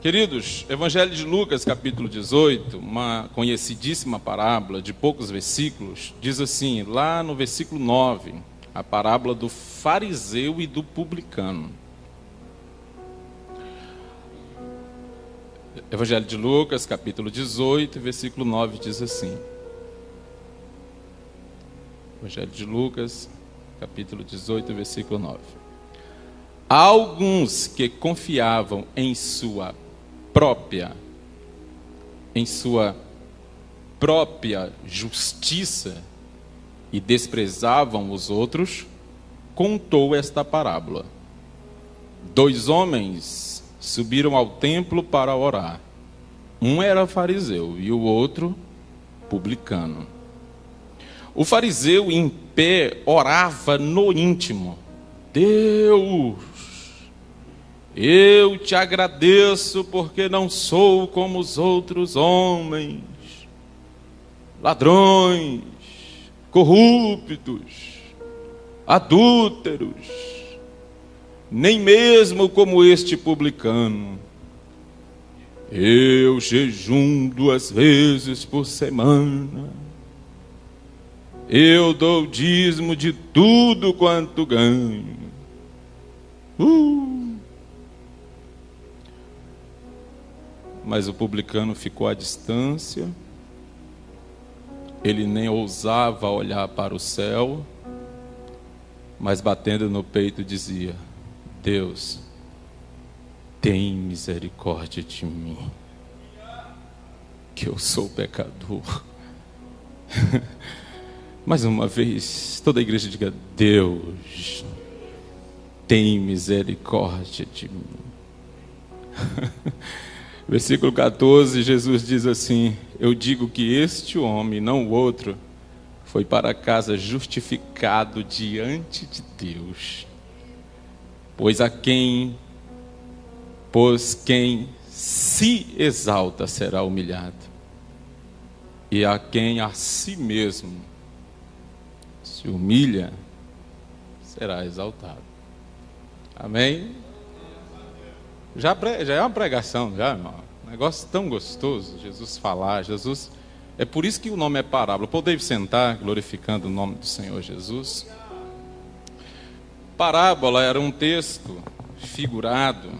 Queridos, Evangelho de Lucas, capítulo 18, uma conhecidíssima parábola de poucos versículos, diz assim, lá no versículo 9, a parábola do fariseu e do publicano. Evangelho de Lucas, capítulo 18, versículo 9, diz assim. Evangelho de Lucas, capítulo 18, versículo 9. Há alguns que confiavam em sua própria justiça e desprezavam os outros, contou esta parábola. 2 homens subiram ao templo para orar. Um era fariseu e o outro publicano. O fariseu em pé orava no íntimo: Deus, eu te agradeço porque não sou como os outros homens, ladrões, corruptos, adúlteros, nem mesmo como este publicano. Eu jejum 2 vezes por semana. Eu dou dízimo de tudo quanto ganho. Mas o publicano ficou à distância. Ele nem ousava olhar para o céu, mas batendo no peito dizia: Deus, tem misericórdia de mim, que eu sou pecador. Mais uma vez, toda a igreja diga: Deus, tem misericórdia de mim. Versículo 14, Jesus diz assim: eu digo que este homem, não o outro, foi para casa justificado diante de Deus. Pois quem se exalta será humilhado, e a quem a si mesmo se humilha será exaltado. Amém? Já é uma pregação, já, irmão. Um negócio tão gostoso, Jesus falar, Jesus... É por isso que o nome é parábola. Podemos sentar, glorificando o nome do Senhor Jesus. Parábola era um texto figurado,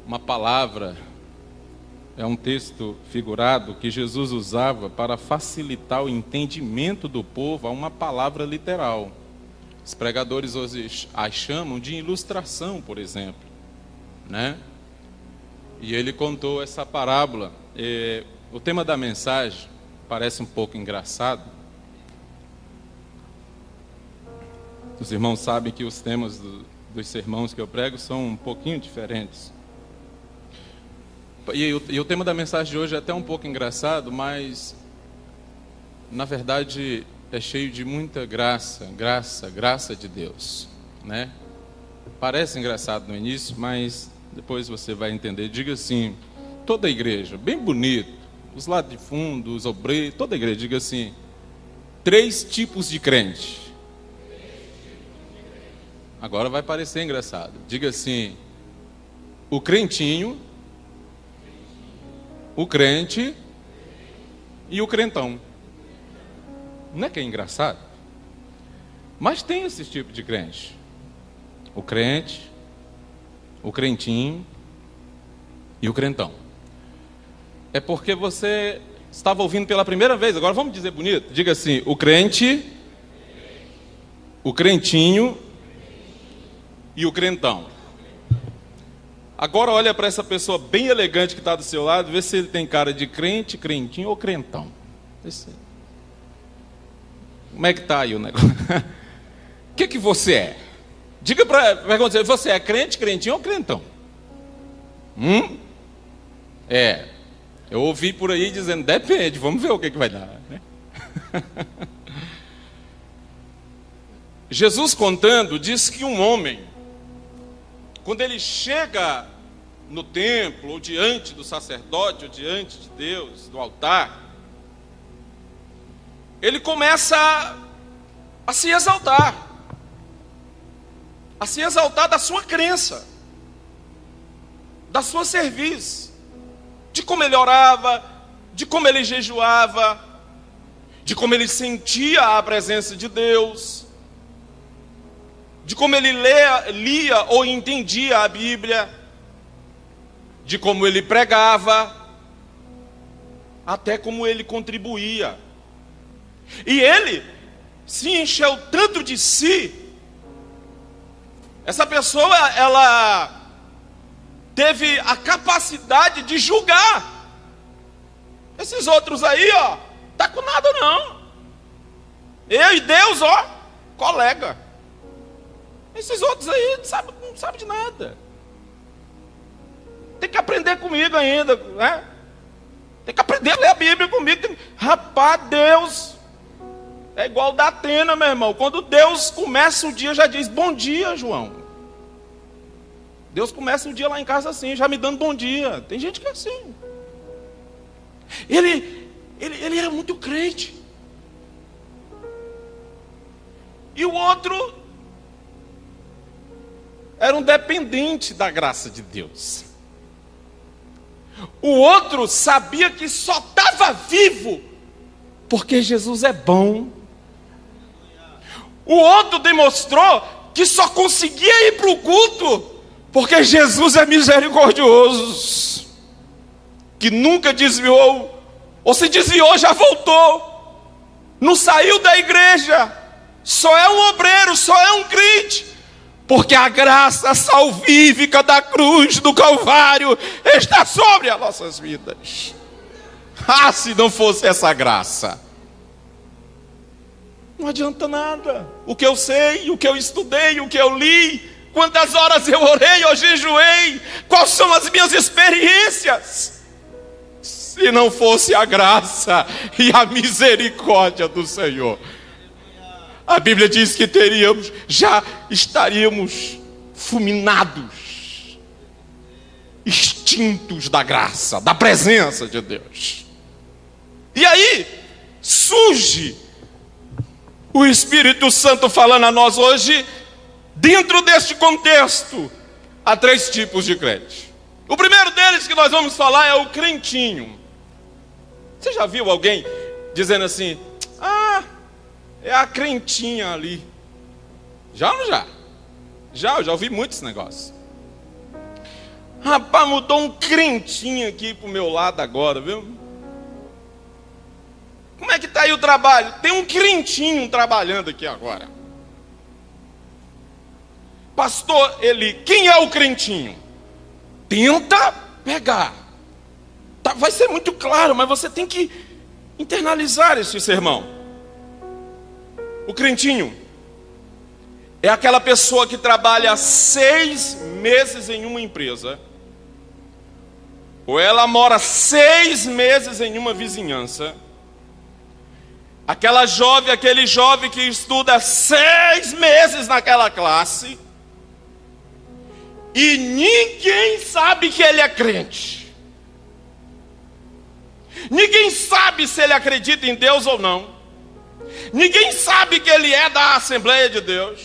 uma palavra, é um texto figurado que Jesus usava para facilitar o entendimento do povo a uma palavra literal. Os pregadores hoje a chamam de ilustração, por exemplo, né? E ele contou essa parábola. O tema da mensagem parece um pouco engraçado. Os irmãos sabem que os temas dos sermões que eu prego são um pouquinho diferentes. E o tema da mensagem de hoje é até um pouco engraçado, mas na verdade é cheio de muita graça de Deus, né? Parece engraçado no início, mas depois você vai entender. Diga assim: toda a igreja, bem bonito, os lá de fundo, os obreiros, toda a igreja, diga assim: 3 tipos de crente. Agora vai parecer engraçado. Diga assim: o crentinho, o crente e o crentão. Não é que é engraçado? Mas tem esse tipo de crente. O crente, o crentinho e o crentão. É porque você estava ouvindo pela primeira vez. Agora vamos dizer bonito. Diga assim: o crente, o crentinho e o crentão. Agora olha para essa pessoa bem elegante que está do seu lado, vê se ele tem cara de crente, crentinho ou crentão. Como é que está aí o negócio? O que você é? Diga para você é crente, crentinho ou crentão? Eu ouvi por aí dizendo: depende, vamos ver o que vai dar, né? Jesus contando, diz que um homem, quando ele chega no templo, ou diante do sacerdote, ou diante de Deus, do altar, ele começa a se exaltar da sua crença. da sua cerviz, de como ele orava, de como ele jejuava, de como ele sentia a presença de Deus, de como ele lia ou entendia a Bíblia, de como ele pregava, até como ele contribuía. E ele se encheu tanto de si. Essa pessoa, ela teve a capacidade de julgar. Esses outros aí, ó, tá com nada não. Eu e Deus, ó, colega. Esses outros aí não sabem de nada. Tem que aprender comigo ainda, né? Tem que aprender a ler a Bíblia comigo. Rapaz, Deus é igual da Atena, meu irmão. Quando Deus começa o dia, já diz, bom dia, João. Deus começa o dia lá em casa assim, já me dando bom dia. Tem gente que é assim. Ele era muito crente. E o outro era um dependente da graça de Deus. O outro sabia que só estava vivo porque Jesus é bom. O outro demonstrou que só conseguia ir para o culto porque Jesus é misericordioso, que nunca desviou, ou se desviou já voltou, não saiu da igreja, só é um obreiro, só é um crente, porque a graça salvífica da cruz do Calvário está sobre as nossas vidas. Ah, se não fosse essa graça, não adianta nada. O que eu sei, o que eu estudei, o que eu li, quantas horas eu orei, eu jejuei, quais são as minhas experiências, se não fosse a graça e a misericórdia do Senhor. A Bíblia diz que já estaríamos fulminados, extintos da graça, da presença de Deus. E aí surge o Espírito Santo falando a nós hoje, dentro deste contexto, há 3 tipos de crente. O primeiro deles que nós vamos falar é o crentinho. Você já viu alguém dizendo assim, é a crentinha ali? Já ou não já? Eu já ouvi muito esse negócio. Rapaz, mudou um crentinho aqui pro meu lado agora, viu? Como é que está aí o trabalho? Tem um crentinho trabalhando aqui agora. Pastor, quem é o crentinho? Tenta pegar. Vai ser muito claro, mas você tem que internalizar esse sermão. O crentinho é aquela pessoa que trabalha 6 meses em uma empresa, ou ela mora 6 meses em uma vizinhança. Aquele jovem que estuda 6 meses naquela classe, e ninguém sabe que ele é crente. Ninguém sabe se ele acredita em Deus ou não. Ninguém sabe que ele é da Assembleia de Deus.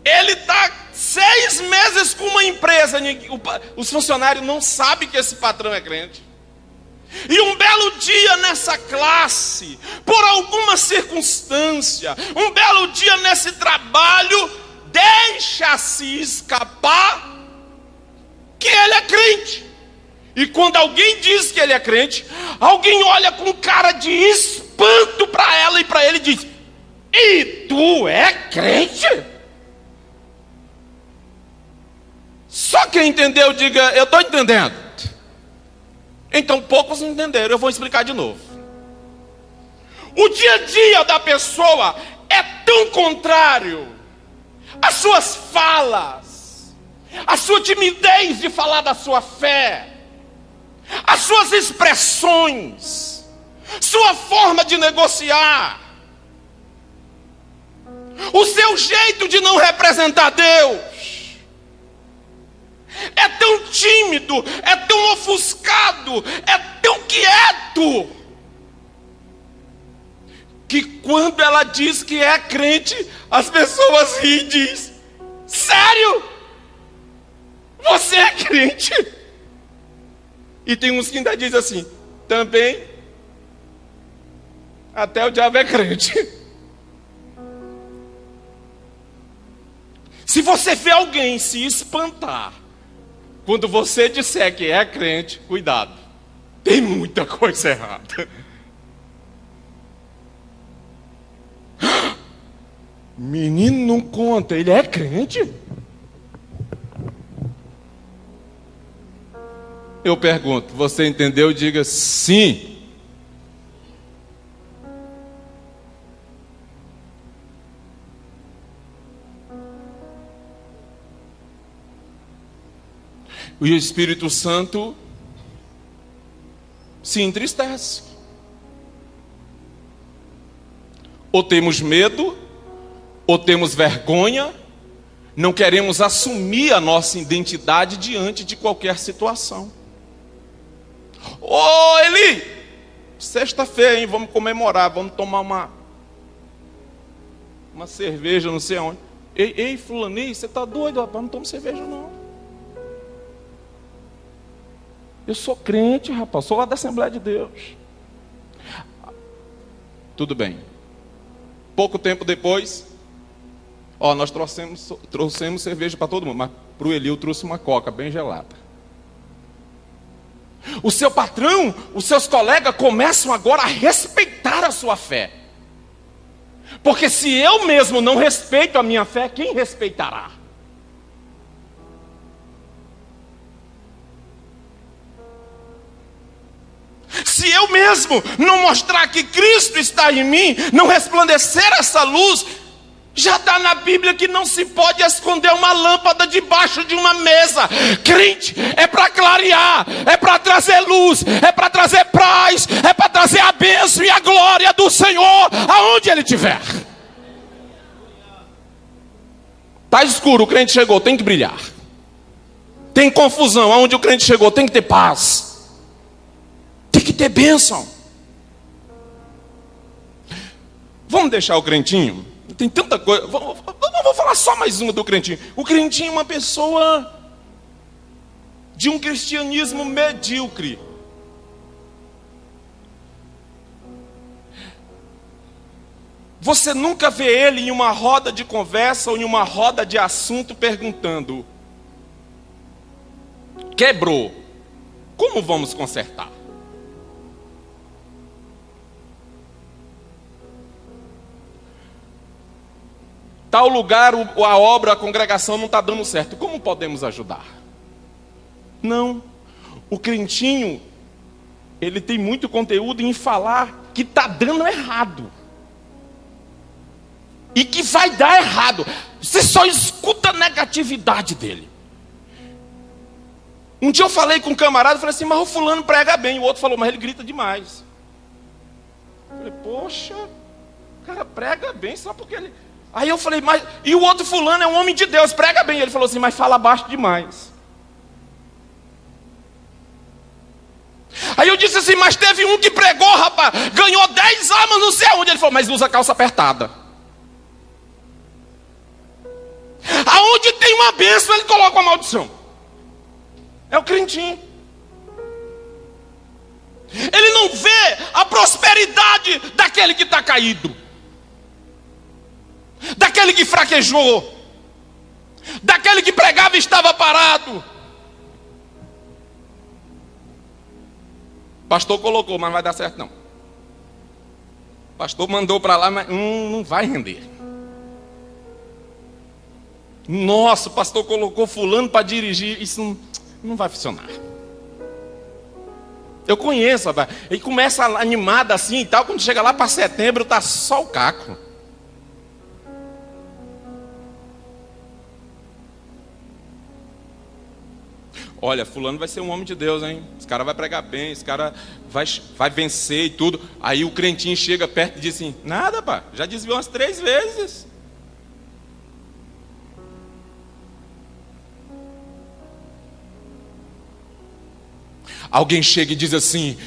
Ele está 6 meses com uma empresa, os funcionários não sabem que esse patrão é crente. E um belo dia nessa classe, por alguma circunstância, um belo dia nesse trabalho, deixa-se escapar que ele é crente. E quando alguém diz que ele é crente, alguém olha com cara de espanto para ela e para ele e diz, e tu é crente? Só quem entendeu diga, eu estou entendendo. Então poucos entenderam, eu vou explicar de novo. O dia a dia da pessoa é tão contrário. As suas falas, a sua timidez de falar da sua fé, as suas expressões, sua forma de negociar, o seu jeito de não representar Deus, é tão tímido, é tão ofuscado, é tão quieto, que quando ela diz que é crente, as pessoas riem e dizem, sério? Você é crente? E tem uns que ainda dizem assim, também, até o diabo é crente. Se você vê alguém se espantar quando você disser que é crente, cuidado, tem muita coisa errada. Menino, não conta, ele é crente? Eu pergunto, você entendeu? Diga sim. E o Espírito Santo se entristece. Ou temos medo, ou temos vergonha, não queremos assumir a nossa identidade diante de qualquer situação. Ô Eli, sexta-feira, hein? Vamos comemorar, vamos tomar uma cerveja, não sei onde. Ei, fulaninho, você tá doido, rapaz? Não tomo cerveja, não. Eu sou crente, rapaz, sou lá da Assembleia de Deus. Tudo bem. Pouco tempo depois, nós trouxemos cerveja para todo mundo, mas para o Eli eu trouxe uma coca bem gelada. O seu patrão, os seus colegas começam agora a respeitar a sua fé. Porque se eu mesmo não respeito a minha fé, quem respeitará? Se eu mesmo não mostrar que Cristo está em mim, não resplandecer essa luz, já está na Bíblia que não se pode esconder uma lâmpada debaixo de uma mesa. Crente é para clarear, é para trazer luz, é para trazer paz, é para trazer a bênção e a glória do Senhor aonde Ele estiver. Está escuro, o crente chegou, tem que brilhar. Tem confusão, aonde o crente chegou, tem que ter paz. Tem que ter bênção. Vamos deixar o crentinho? Tem tanta coisa. Vou falar só mais uma do crentinho. O crentinho é uma pessoa de um cristianismo medíocre. Você nunca vê ele em uma roda de conversa ou em uma roda de assunto perguntando: quebrou, como vamos consertar? Tal lugar, a obra, a congregação não está dando certo. Como podemos ajudar? Não. O crentinho, ele tem muito conteúdo em falar que está dando errado. E que vai dar errado. Você só escuta a negatividade dele. Um dia eu falei com um camarada, falei assim, mas o fulano prega bem. O outro falou, mas ele grita demais. Eu falei, poxa, o cara prega bem só porque ele... Aí eu falei, mas... E o outro fulano é um homem de Deus, prega bem. Ele falou assim, mas fala baixo demais. Aí eu disse assim, mas teve um que pregou, rapaz, ganhou 10 almas, não sei aonde. Ele falou, mas usa calça apertada. Aonde tem uma bênção, ele coloca uma maldição. É o crentinho. Ele não vê a prosperidade daquele que está caído, daquele que fraquejou, daquele que pregava e estava parado. Pastor colocou, mas não vai dar certo não. Pastor mandou para lá, mas não vai render. Nossa, o pastor colocou fulano para dirigir, isso não vai funcionar. Eu conheço, rapaz. Ele começa animado assim e tal, quando chega lá para setembro, está só o caco. Olha, fulano vai ser um homem de Deus, hein? Esse cara vai pregar bem, esse cara vai vencer e tudo. Aí o crentinho chega perto e diz assim, nada, pá, já desviou umas 3 vezes. Alguém chega e diz assim,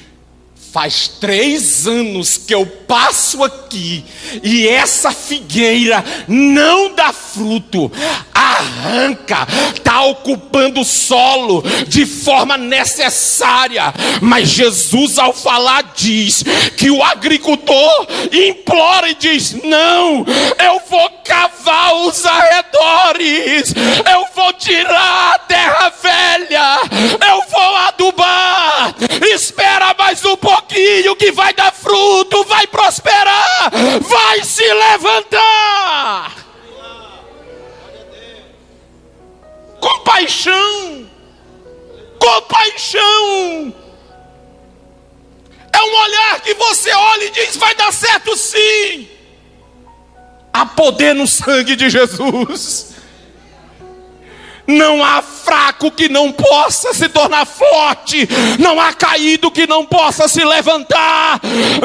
faz 3 anos que eu passo aqui e essa figueira não dá fruto. A arranca, está ocupando o solo de forma necessária. Mas Jesus, ao falar, diz que o agricultor implora e diz: não, eu vou cavar os arredores, eu vou tirar a terra velha, eu vou adubar, espera mais um pouquinho que vai dar fruto, vai prosperar, vai se levantar. Compaixão, compaixão. É um olhar que você olha e diz: vai dar certo sim. Há poder no sangue de Jesus. Não há fraco que não possa se tornar forte. Não há caído que não possa se levantar.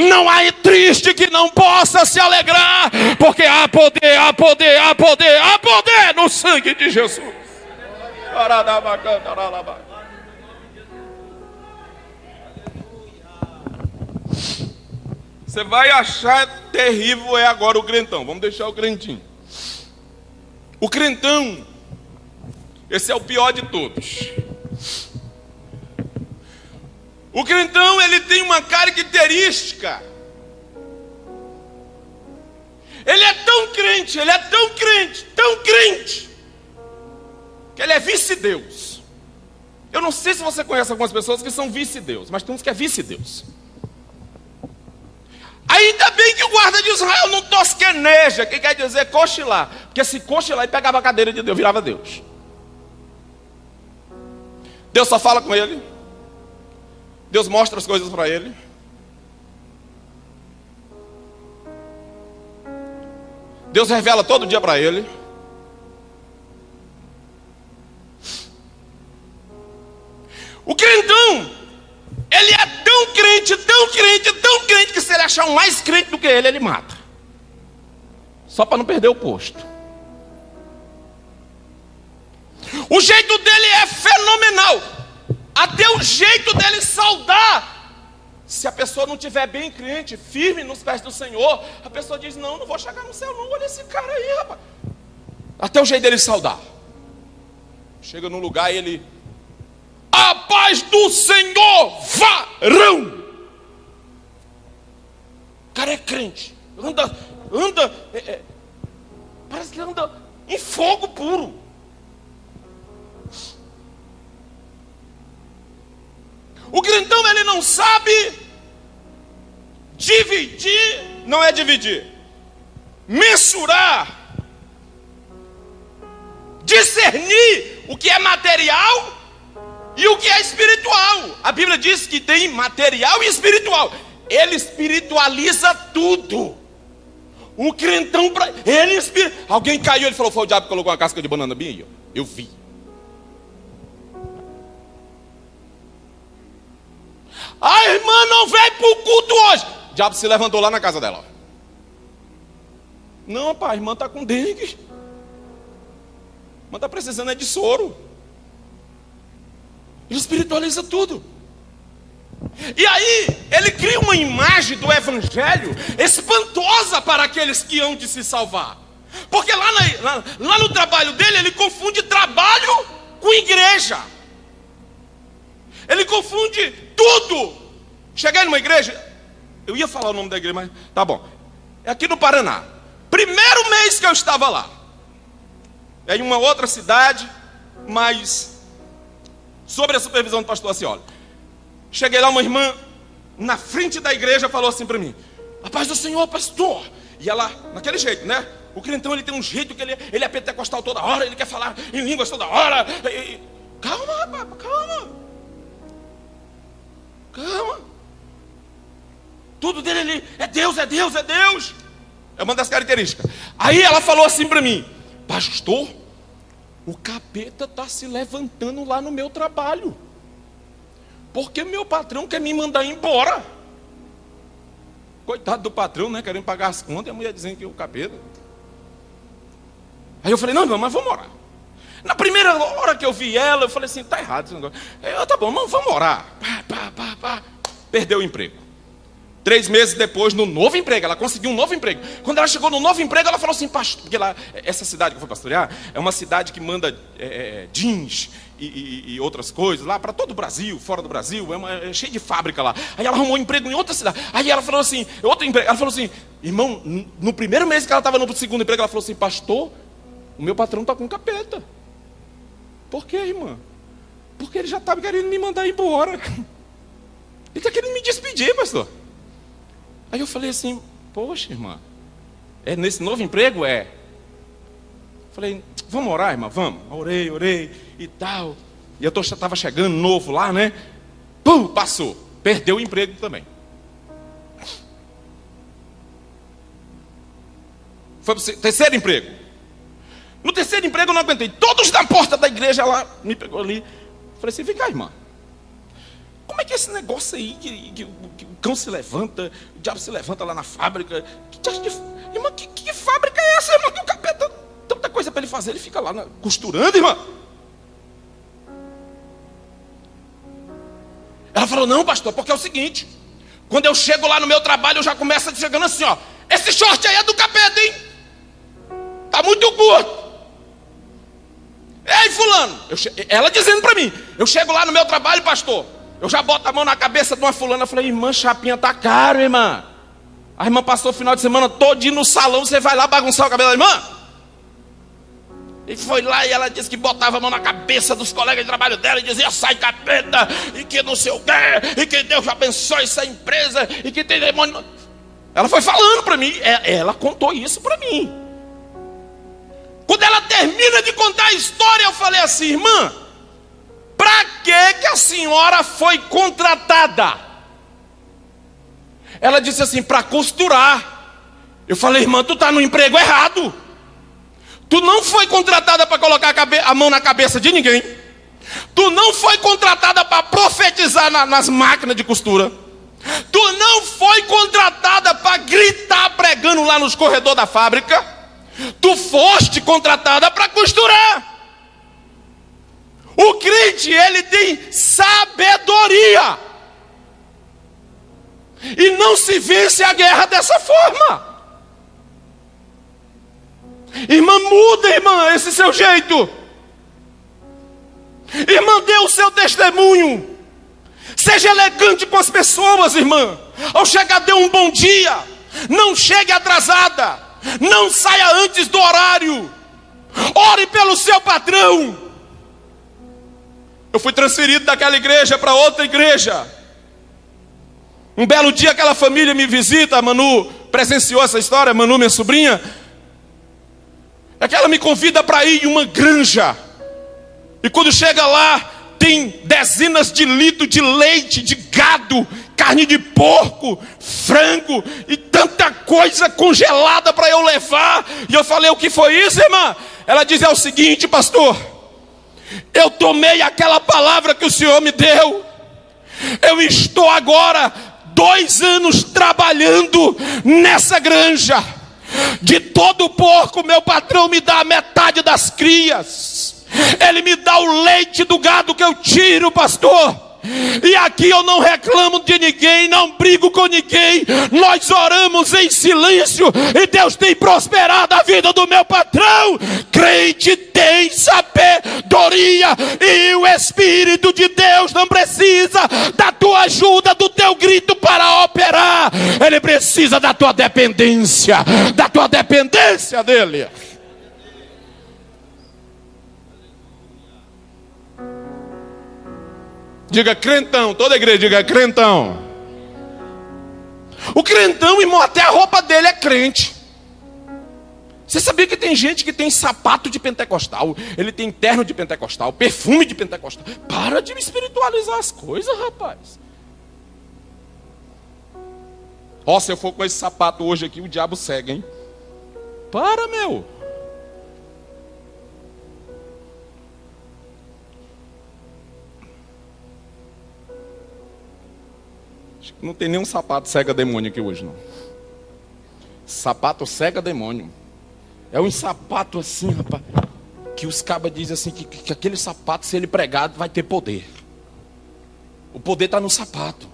Não há triste que não possa se alegrar. Porque há poder, há poder, há poder, há poder no sangue de Jesus. Você vai achar terrível agora o crentão. Vamos deixar o crentinho. O crentão, esse é o pior de todos. O crentão, ele tem uma característica. Ele é tão crente, ele é tão crente, que ele é vice-deus. Eu não sei se você conhece algumas pessoas que são vice-deus, mas tem uns que é vice-deus. Ainda bem que o guarda de Israel não tosqueneja, que quer dizer cochilar. Porque se cochilar, ele pegava a cadeira de Deus, virava Deus. Deus só fala com ele. Deus mostra as coisas para ele. Deus revela todo dia para ele. O crentão, ele é tão crente, que se ele achar um mais crente do que ele mata. Só para não perder o posto. O jeito dele é fenomenal. Até o jeito dele saudar. Se a pessoa não estiver bem crente, firme nos pés do Senhor, a pessoa diz: não vou chegar no céu não, olha esse cara aí, rapaz. Até o jeito dele saudar. Chega num lugar e ele: a paz do Senhor, varão. O cara é crente, anda, parece que anda em fogo puro. O crentão, ele não sabe dividir, não é dividir, mensurar, discernir o que é material e o que é espiritual. A Bíblia diz que tem material e espiritual. Ele espiritualiza tudo. O crentão, alguém caiu, ele falou: foi o diabo que colocou uma casca de banana bem aí. Eu vi. A irmã não veio para o culto hoje. O diabo se levantou lá na casa dela. Não, pai, a irmã está com dengue. A irmã está precisando de soro. Ele espiritualiza tudo. E aí, ele cria uma imagem do evangelho espantosa para aqueles que hão de se salvar. Porque lá no trabalho dele, ele confunde trabalho com igreja. Ele confunde tudo. Cheguei numa igreja, eu ia falar o nome da igreja, mas tá bom. É aqui no Paraná. Primeiro mês que eu estava lá. É em uma outra cidade, mas sobre a supervisão do pastor Acioli. Cheguei lá, uma irmã na frente da igreja falou assim para mim: a paz do Senhor, pastor. E ela, naquele jeito, né? O crentão, ele tem um jeito que ele é pentecostal toda hora, ele quer falar em línguas toda hora. Calma, rapaz, calma. Tudo dele é Deus, é Deus, é Deus. É uma das características. Aí ela falou assim para mim: pastor, o capeta está se levantando lá no meu trabalho, porque meu patrão quer me mandar embora. Coitado do patrão, né? Querendo pagar as contas, e a mulher dizendo que é o capeta. Aí eu falei: não, mas vamos orar. Na primeira hora que eu vi ela, eu falei assim: tá errado esse negócio. Tá bom, mas vamos orar. Perdeu o emprego. 3 meses depois, no novo emprego, ela conseguiu um novo emprego. Quando ela chegou no novo emprego, ela falou assim, pastor, porque essa cidade que eu fui pastorear é uma cidade que manda jeans e outras coisas lá para todo o Brasil, fora do Brasil, é cheio de fábrica lá. Aí ela arrumou um emprego em outra cidade. Aí ela falou assim, outro emprego, ela falou assim, irmão, no primeiro mês que ela estava no segundo emprego, ela falou assim, pastor, o meu patrão está com capeta. Por quê, irmã? Porque ele já estava querendo me mandar embora. Ele está querendo me despedir, pastor. Aí eu falei assim, poxa, irmã, é nesse novo emprego? É. Falei, vamos orar, irmã? Vamos. Orei e tal. E eu estava chegando novo lá, né? Pum, passou. Perdeu o emprego também. Foi para o terceiro emprego. No terceiro emprego eu não aguentei. Todos na porta da igreja, ela me pegou ali. Falei assim, vem cá, irmã. Como é que é esse negócio aí que o cão se levanta, o diabo se levanta lá na fábrica? Irmã, que fábrica é essa, irmã? Que o capeta, tanta coisa para ele fazer, ele fica lá costurando, irmã. Ela falou, não, pastor, porque é o seguinte, quando eu chego lá no meu trabalho, eu já começo chegando assim, ó, esse short aí é do capeta, hein? Tá muito curto. Ei, fulano, ela dizendo para mim, eu chego lá no meu trabalho, pastor, eu já boto a mão na cabeça de uma fulana. Eu falei, irmã, chapinha tá caro, irmã. A irmã passou o final de semana todinho no salão. Você vai lá bagunçar o cabelo da irmã? E foi lá e ela disse que botava a mão na cabeça dos colegas de trabalho dela e dizia, sai capeta, e que não sei o quê, e que Deus abençoe essa empresa, e que tem demônio. Ela foi falando para mim, ela contou isso para mim. Quando ela termina de contar a história, eu falei assim, irmã, para que a senhora foi contratada? Ela disse assim, para costurar. Eu falei, irmã, tu está no emprego errado. Tu não foi contratada para colocar a mão na cabeça de ninguém. Tu não foi contratada para profetizar nas máquinas de costura. Tu não foi contratada para gritar pregando lá nos corredores da fábrica. Tu foste contratada para costurar. O crente, ele tem sabedoria. E não se vence a guerra dessa forma. Irmã, muda, irmã, esse seu jeito. Irmã, dê o seu testemunho. Seja elegante com as pessoas, irmã. Ao chegar, dê um bom dia. Não chegue atrasada. Não saia antes do horário. Ore pelo seu patrão. Eu fui transferido daquela igreja para outra igreja. Um belo dia aquela família me visita, a Manu presenciou essa história, a Manu, minha sobrinha. Ela me convida para ir em uma granja. E quando chega lá, tem dezenas de litros de leite, de gado, carne de porco, frango e tanta coisa congelada para eu levar. E eu falei, o que foi isso, irmã? Ela diz, é o seguinte, pastor, eu tomei aquela palavra que o Senhor me deu. Eu estou agora 2 anos trabalhando nessa granja. De todo o porco, meu patrão me dá a metade das crias. Ele me dá o leite do gado que eu tiro, pastor. E aqui eu não reclamo de ninguém, não brigo com ninguém. Nós oramos em silêncio e Deus tem prosperado a vida do meu patrão. Crente tem sabedoria e o Espírito de Deus não precisa da tua ajuda, do teu grito para operar. Ele precisa da tua dependência dele. Diga crentão, toda a igreja diga crentão. O crentão, irmão, até a roupa dele é crente. Você sabia que tem gente que tem sapato de pentecostal, ele tem terno de pentecostal, perfume de pentecostal? Para de espiritualizar as coisas, rapaz. Ó, se eu for com esse sapato hoje aqui, o diabo segue, hein? Para, meu. Não tem nenhum sapato cega demônio aqui hoje, não. Sapato cega demônio. É um sapato assim, rapaz, que os cabas dizem assim, que aquele sapato, se ele pregado, vai ter poder. O poder está no sapato.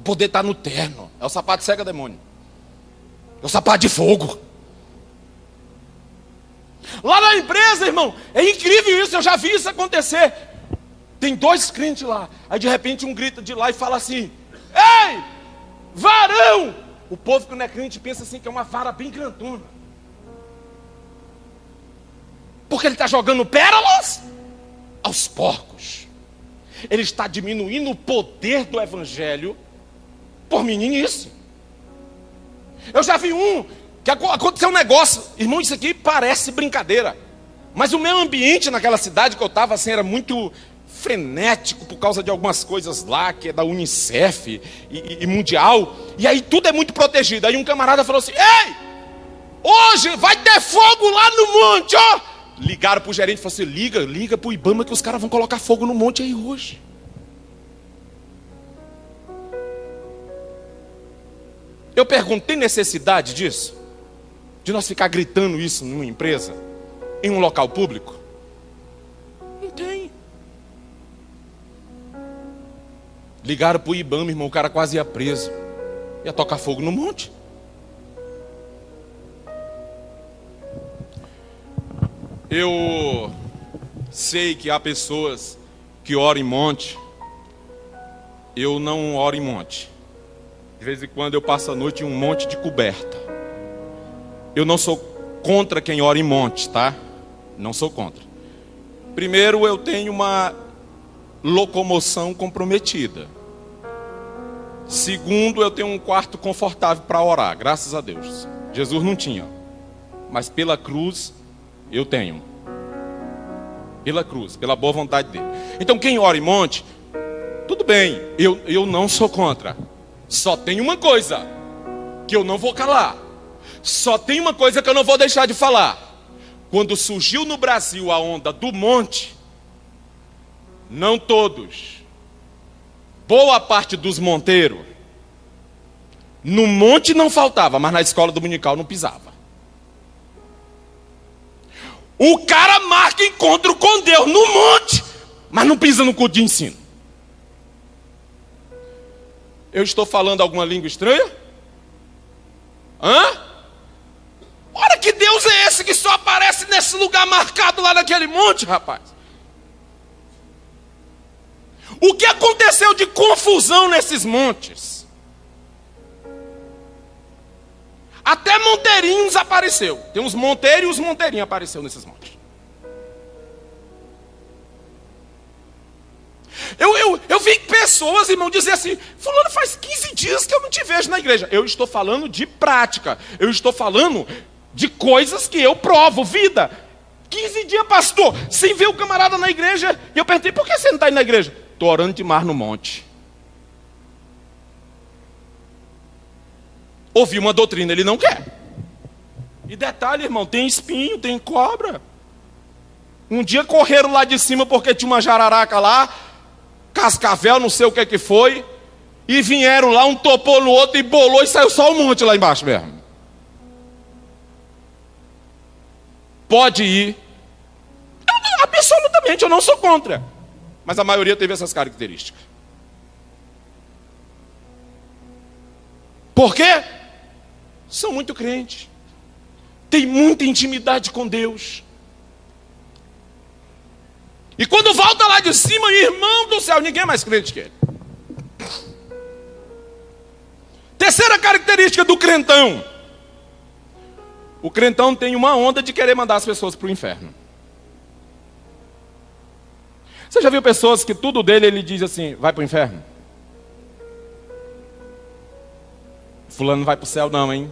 poder está no terno. É o sapato cega demônio. É o sapato de fogo. Lá na empresa, irmão, é incrível isso, eu já vi isso acontecer. Tem 2 crentes lá, aí de repente um grita de lá e fala assim: ei, varão! O povo que não é crente pensa assim que é uma vara bem grandona. Porque ele está jogando pérolas aos porcos. Ele está diminuindo o poder do evangelho por meninice. Eu já vi que aconteceu um negócio, irmão, isso aqui parece brincadeira, mas o meu ambiente naquela cidade que eu estava assim, era muito frenético por causa de algumas coisas lá, que é da Unicef e mundial, e aí tudo é muito protegido. Aí um camarada falou assim: ei, hoje vai ter fogo lá no monte, ó. Ligaram pro gerente e falaram assim: liga pro Ibama que os caras vão colocar fogo no monte aí hoje. Eu pergunto, tem necessidade disso? De nós ficar gritando isso numa empresa? Em um local público? Não tem. Ligaram pro Ibama, irmão, o cara quase ia preso. Ia tocar fogo no monte. Eu sei que há pessoas que oram em monte. Eu não oro em monte. De vez em quando eu passo a noite em um monte de coberta. Eu não sou contra quem ora em monte, tá? Não sou contra. Primeiro, eu tenho uma locomoção comprometida. Segundo, eu tenho um quarto confortável para orar, graças a Deus. Jesus não tinha, mas pela cruz eu tenho. Pela cruz, pela boa vontade dele. Então quem ora em monte, tudo bem, eu não sou contra. Só tem uma coisa que eu não vou calar. Só tem uma coisa que eu não vou deixar de falar. Quando surgiu no Brasil a onda do monte, não todos, boa parte dos monteiros, no monte não faltava, mas na escola dominical não pisava. O cara marca encontro com Deus no monte, mas não pisa no culto de ensino. Eu estou falando alguma língua estranha? Hã? Ora, que Deus é esse que só aparece nesse lugar marcado lá naquele monte, rapaz? O que aconteceu de confusão nesses montes? Até monteirinhos apareceu. Tem uns monteiros e os monteirinhos apareceu nesses montes. Eu vi pessoas, irmão, dizer assim: fulano, faz 15 dias que eu não te vejo na igreja. Eu estou falando de prática. Eu estou falando de coisas que eu provo, vida. 15 dias, pastor, sem ver o camarada na igreja. E eu perguntei: por que você não está indo na igreja? Estou orando demais no monte. Ouvi uma doutrina, ele não quer. E detalhe, irmão, tem espinho, tem cobra. Um dia correram lá de cima porque tinha uma jararaca lá, cascavel, não sei o que foi, e vieram lá, um topou no outro e bolou e saiu só um monte lá embaixo mesmo. Pode ir. Absolutamente, eu não sou contra. Mas a maioria teve essas características. Por quê? São muito crentes. Tem muita intimidade com Deus. E quando volta lá de cima, irmão do céu, ninguém é mais crente que ele. Terceira característica do crentão. O crentão tem uma onda de querer mandar as pessoas para o inferno. Você já viu pessoas que tudo dele ele diz assim: vai para o inferno? Fulano não vai para o céu não, hein?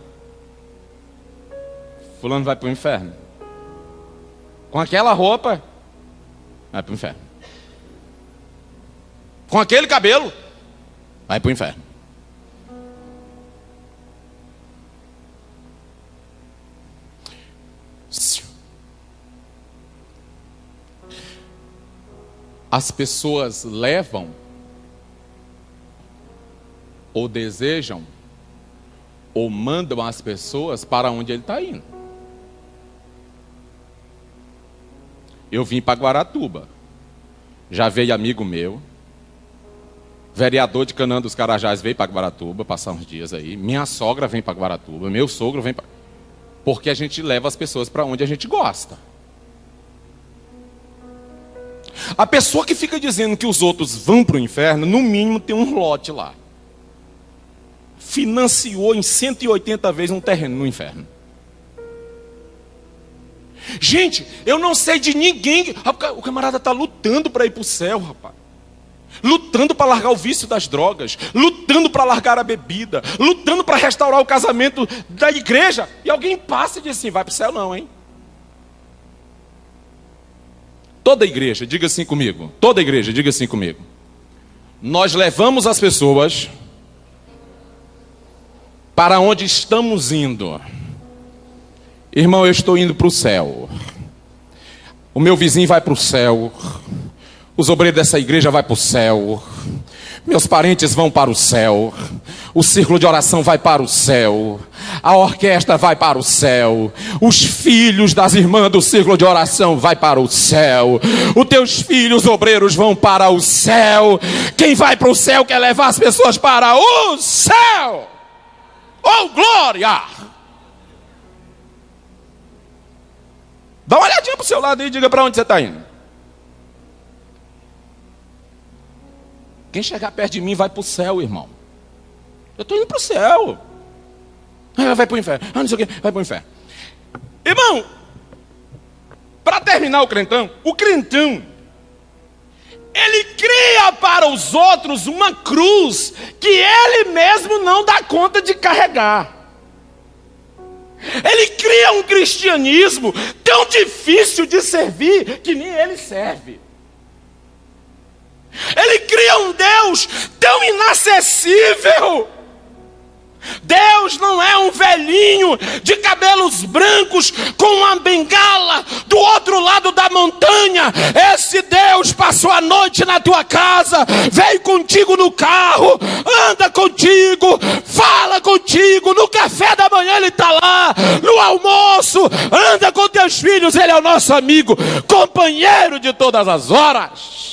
Fulano vai para o inferno. Com aquela roupa, vai para o inferno. Com aquele cabelo, vai para o inferno. As pessoas levam ou desejam ou mandam as pessoas para onde ele está indo. Eu vim para Guaratuba. Já veio amigo meu. Vereador de Canaã dos Carajás veio para Guaratuba passar uns dias aí. Minha sogra vem para Guaratuba. Meu sogro vem para... Porque a gente leva as pessoas para onde a gente gosta. A pessoa que fica dizendo que os outros vão para o inferno, no mínimo tem um lote lá. Financiou em 180 vezes um terreno no inferno. Gente, eu não sei de ninguém. O camarada está lutando para ir para o céu, rapaz. Lutando para largar o vício das drogas, lutando para largar a bebida, lutando para restaurar o casamento da igreja. E alguém passa e diz assim: vai para o céu não, hein? Toda igreja, diga assim comigo. Toda igreja, diga assim comigo. Nós levamos as pessoas para onde estamos indo. Irmão, eu estou indo para o céu. O meu vizinho vai para o céu. Os obreiros dessa igreja vão para o céu. Meus parentes vão para o céu. O círculo de oração vai para o céu. A orquestra vai para o céu. Os filhos das irmãs do círculo de oração vai para o céu. Os teus filhos obreiros vão para o céu. Quem vai para o céu quer levar as pessoas para o céu. Oh, glória! Dá uma olhadinha para o seu lado e diga para onde você está indo. Quem chegar perto de mim vai para o céu, irmão. Eu estou indo para o céu. Vai para o inferno. Não sei o que, vai para o inferno. Irmão, para terminar o crentão, ele cria para os outros uma cruz que ele mesmo não dá conta de carregar. Ele cria um cristianismo tão difícil de servir que nem ele serve. Ele cria um Deus tão inacessível. Deus não é um velhinho de cabelos brancos com uma bengala do outro lado da montanha. Esse Deus passou a noite na tua casa, veio contigo no carro, anda contigo, fala contigo, no café da manhã ele está lá, no almoço, anda com teus filhos, ele é o nosso amigo, companheiro de todas as horas.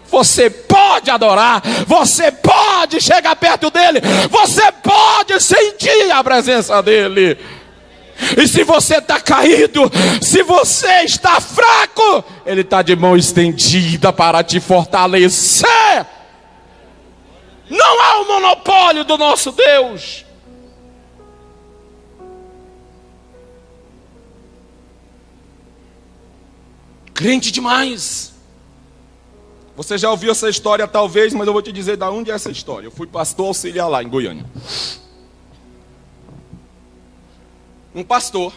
Você pode adorar, você pode chegar perto dele, você pode sentir a presença dele. E se você está caído, se você está fraco, ele está de mão estendida para te fortalecer. Não há um monopólio do nosso Deus. Crente demais. Você já ouviu essa história talvez, mas eu vou te dizer de onde é essa história. Eu fui pastor auxiliar lá em Goiânia. Um pastor,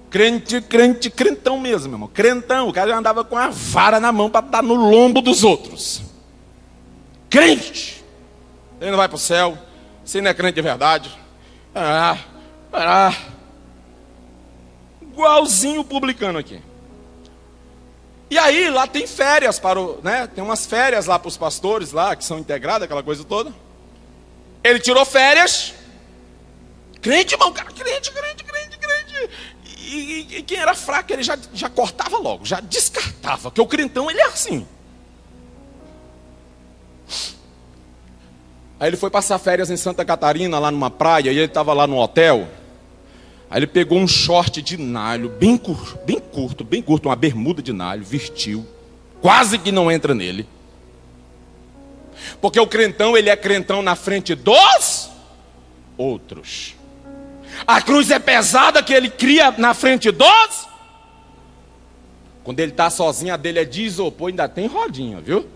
crentão mesmo, meu irmão. Crentão, o cara já andava com a vara na mão para dar no lombo dos outros. Crente. Ele não vai para o céu, você não é crente de verdade. Igualzinho o publicano aqui. E aí lá tem férias para o, né? Tem umas férias lá para os pastores lá, que são integradas, aquela coisa toda. Ele tirou férias. Crente, irmão, cara, crente. E quem era fraco, ele já cortava logo, já descartava, porque o crentão, ele é assim. Aí ele foi passar férias em Santa Catarina, lá numa praia, e ele estava lá no hotel. Aí ele pegou um short de nylon, bem curto, uma bermuda de nylon, vestiu, quase que não entra nele. Porque o crentão, ele é crentão na frente dos outros. A cruz é pesada que ele cria na frente dos. Quando ele está sozinho, a dele é de isopor, ainda tem rodinha, viu?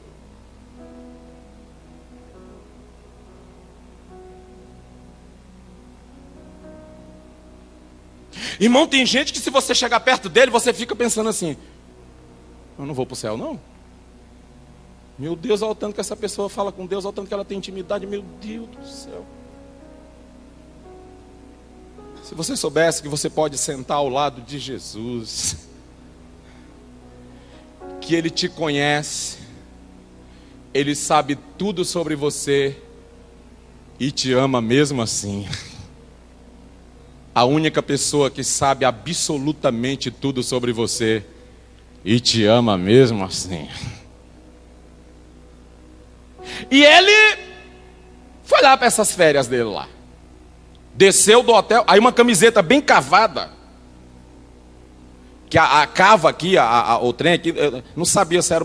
Irmão, tem gente que se você chegar perto dele, você fica pensando assim: eu não vou para o céu não. Meu Deus, olha o tanto que essa pessoa fala com Deus, olha o tanto que ela tem intimidade, meu Deus do céu. Se você soubesse que você pode sentar ao lado de Jesus, que Ele te conhece, Ele sabe tudo sobre você e te ama mesmo assim. A única pessoa que sabe absolutamente tudo sobre você e te ama mesmo assim. E ele foi lá para essas férias dele lá. Desceu do hotel, aí uma camiseta bem cavada. Que a cava aqui, o trem aqui, eu não sabia se era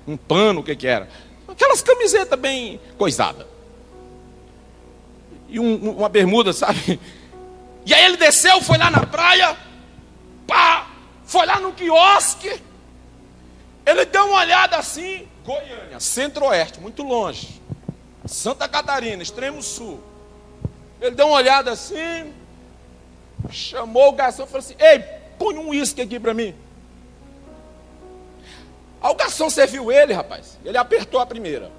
um pano, o que era. Aquelas camisetas bem coisadas. E uma bermuda, sabe? E aí ele desceu, foi lá na praia, pá, foi lá no quiosque. Ele deu uma olhada assim, Goiânia, Centro-Oeste, muito longe. Santa Catarina, extremo sul. Ele deu uma olhada assim, chamou o garçom e falou assim: ei, põe um uísque aqui para mim. Aí o garçom serviu ele, rapaz. Ele apertou a primeira.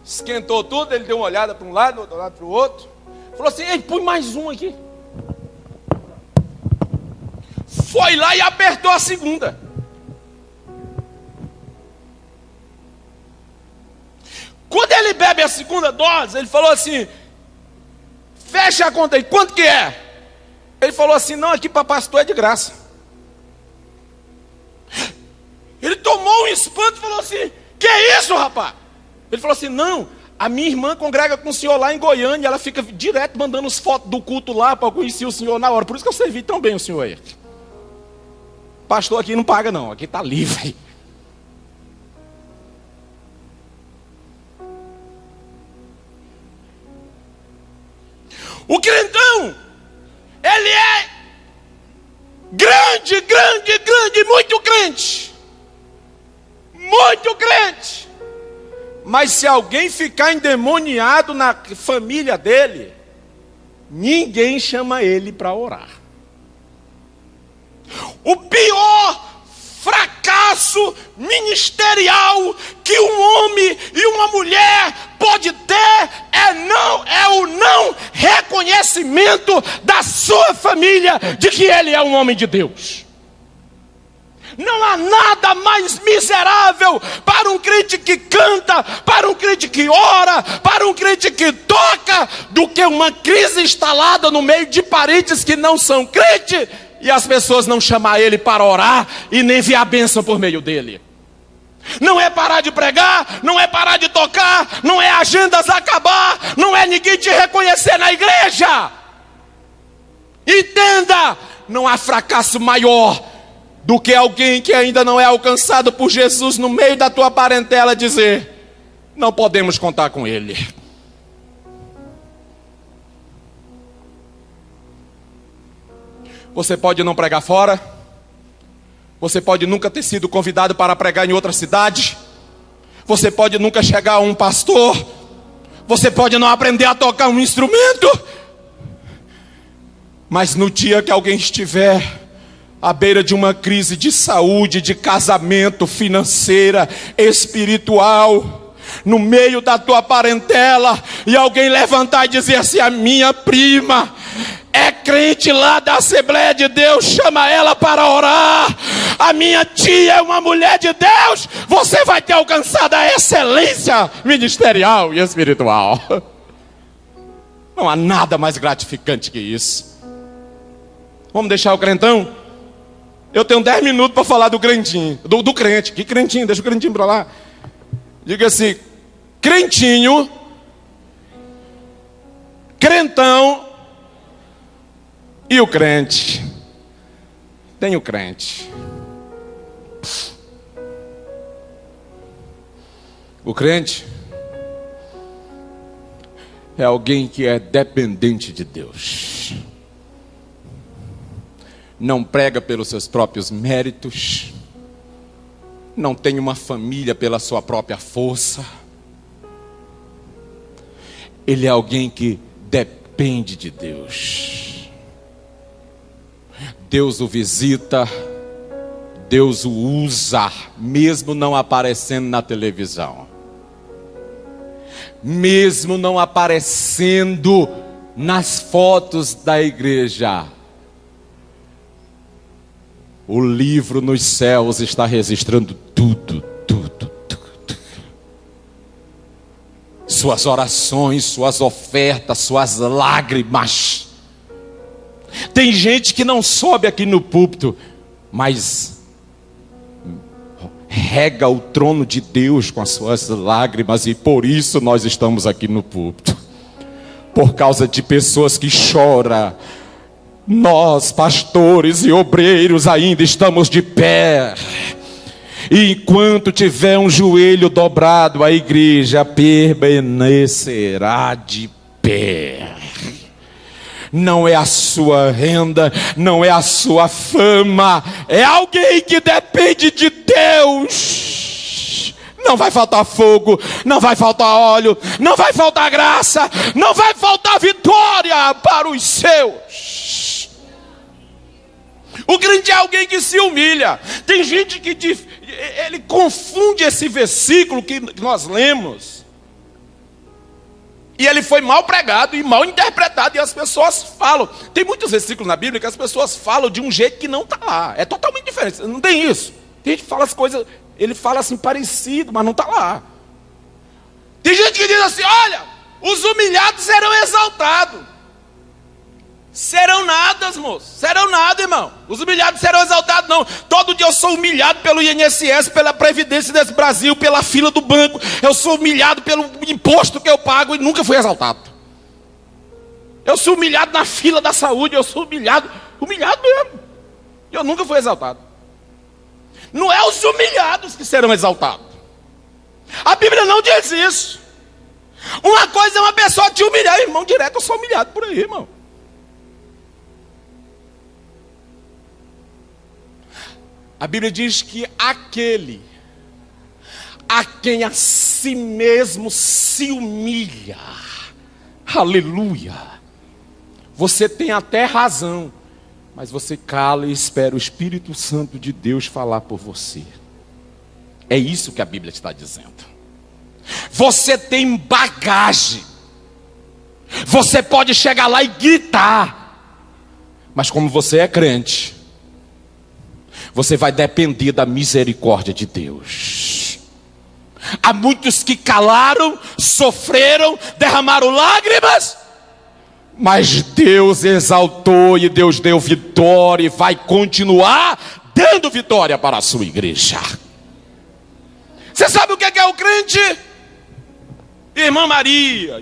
Esquentou tudo, ele deu uma olhada para um lado, outro lado para o outro. Falou assim: ei, põe mais um aqui. Foi lá e apertou a segunda. Quando ele bebe a segunda dose, ele falou assim: fecha a conta aí, quanto que é? Ele falou assim: não, aqui para pastor é de graça. Ele tomou um espanto e falou assim: que é isso, rapaz? Ele falou assim: não, a minha irmã congrega com o senhor lá em Goiânia, ela fica direto mandando as fotos do culto lá para eu conhecer o senhor na hora, por isso que eu servi tão bem o senhor aí. Pastor aqui não paga não, aqui está livre. O crentão, ele é grande, muito crente. Muito crente. Mas se alguém ficar endemoniado na família dele, ninguém chama ele para orar. O pior fracasso ministerial que um homem e uma mulher pode ter é o não reconhecimento da sua família de que ele é um homem de Deus. Não há nada mais miserável para um crente que canta, para um crente que ora, para um crente que toca, do que uma crise instalada no meio de parentes que não são crentes e as pessoas não chamar ele para orar e nem ver a bênção por meio dele. Não é parar de pregar, não é parar de tocar, não é agendas acabar, não é ninguém te reconhecer na igreja. Entenda, não há fracasso maior do que alguém que ainda não é alcançado por Jesus no meio da tua parentela dizer: não podemos contar com ele. Você pode não pregar fora, você pode nunca ter sido convidado para pregar em outra cidade, você pode nunca chegar a um pastor, você pode não aprender a tocar um instrumento, mas no dia que alguém estiver à beira de uma crise de saúde, de casamento, financeira, espiritual, no meio da tua parentela, e alguém levantar e dizer assim: a minha prima é crente lá da Assembleia de Deus, chama ela para orar. A minha tia é uma mulher de Deus. Você vai ter alcançado a excelência ministerial e espiritual. Não há nada mais gratificante que isso. Vamos deixar o crentão? Eu tenho 10 minutos para falar do crentinho, do crente. Que crentinho? Deixa o crentinho para lá. Diga assim: crentinho, crentão e o crente. Tem o crente. O crente é alguém que é dependente de Deus. Não prega pelos seus próprios méritos. Não tem uma família pela sua própria força. Ele é alguém que depende de Deus. Deus o visita, Deus o usa, mesmo não aparecendo na televisão, mesmo não aparecendo nas fotos da igreja. O livro nos céus está registrando tudo. Suas orações, suas ofertas, suas lágrimas. Tem gente que não sobe aqui no púlpito, mas rega o trono de Deus com as suas lágrimas, e por isso nós estamos aqui no púlpito. Por causa de pessoas que choram, nós, pastores e obreiros, ainda estamos de pé. E enquanto tiver um joelho dobrado, a igreja permanecerá de pé. Não é a sua renda, não é a sua fama, é alguém que depende de Deus. Não vai faltar fogo, não vai faltar óleo, não vai faltar graça, não vai faltar vitória para os seus. O crente é alguém que se humilha. Tem gente que ele confunde esse versículo que nós lemos, e ele foi mal pregado e mal interpretado, e as pessoas falam. Tem muitos versículos na Bíblia que as pessoas falam de um jeito que não está lá. É totalmente diferente, não tem isso. Tem gente que fala as coisas, ele fala assim parecido, mas não está lá. Tem gente que diz assim: olha, os humilhados serão exaltados. Serão nada, moço. Serão nada, irmão. Os humilhados serão exaltados, não. Todo dia eu sou humilhado pelo INSS, pela Previdência desse Brasil, pela fila do banco. Eu sou humilhado pelo imposto que eu pago e nunca fui exaltado. Eu sou humilhado na fila da saúde. Eu sou humilhado mesmo. Eu nunca fui exaltado. Não é os humilhados que serão exaltados. A Bíblia não diz isso. Uma coisa é uma pessoa te humilhar, irmão, direto eu sou humilhado por aí, irmão. A Bíblia diz que aquele a quem a si mesmo se humilha, aleluia, você tem até razão, mas você cala e espera o Espírito Santo de Deus falar por você. É isso que a Bíblia está dizendo. Você tem bagagem, você pode chegar lá e gritar, mas como você é crente, você vai depender da misericórdia de Deus. Há muitos que calaram, sofreram, derramaram lágrimas, mas Deus exaltou e Deus deu vitória e vai continuar dando vitória para a sua igreja. Você sabe o que é o crente? Irmã Maria,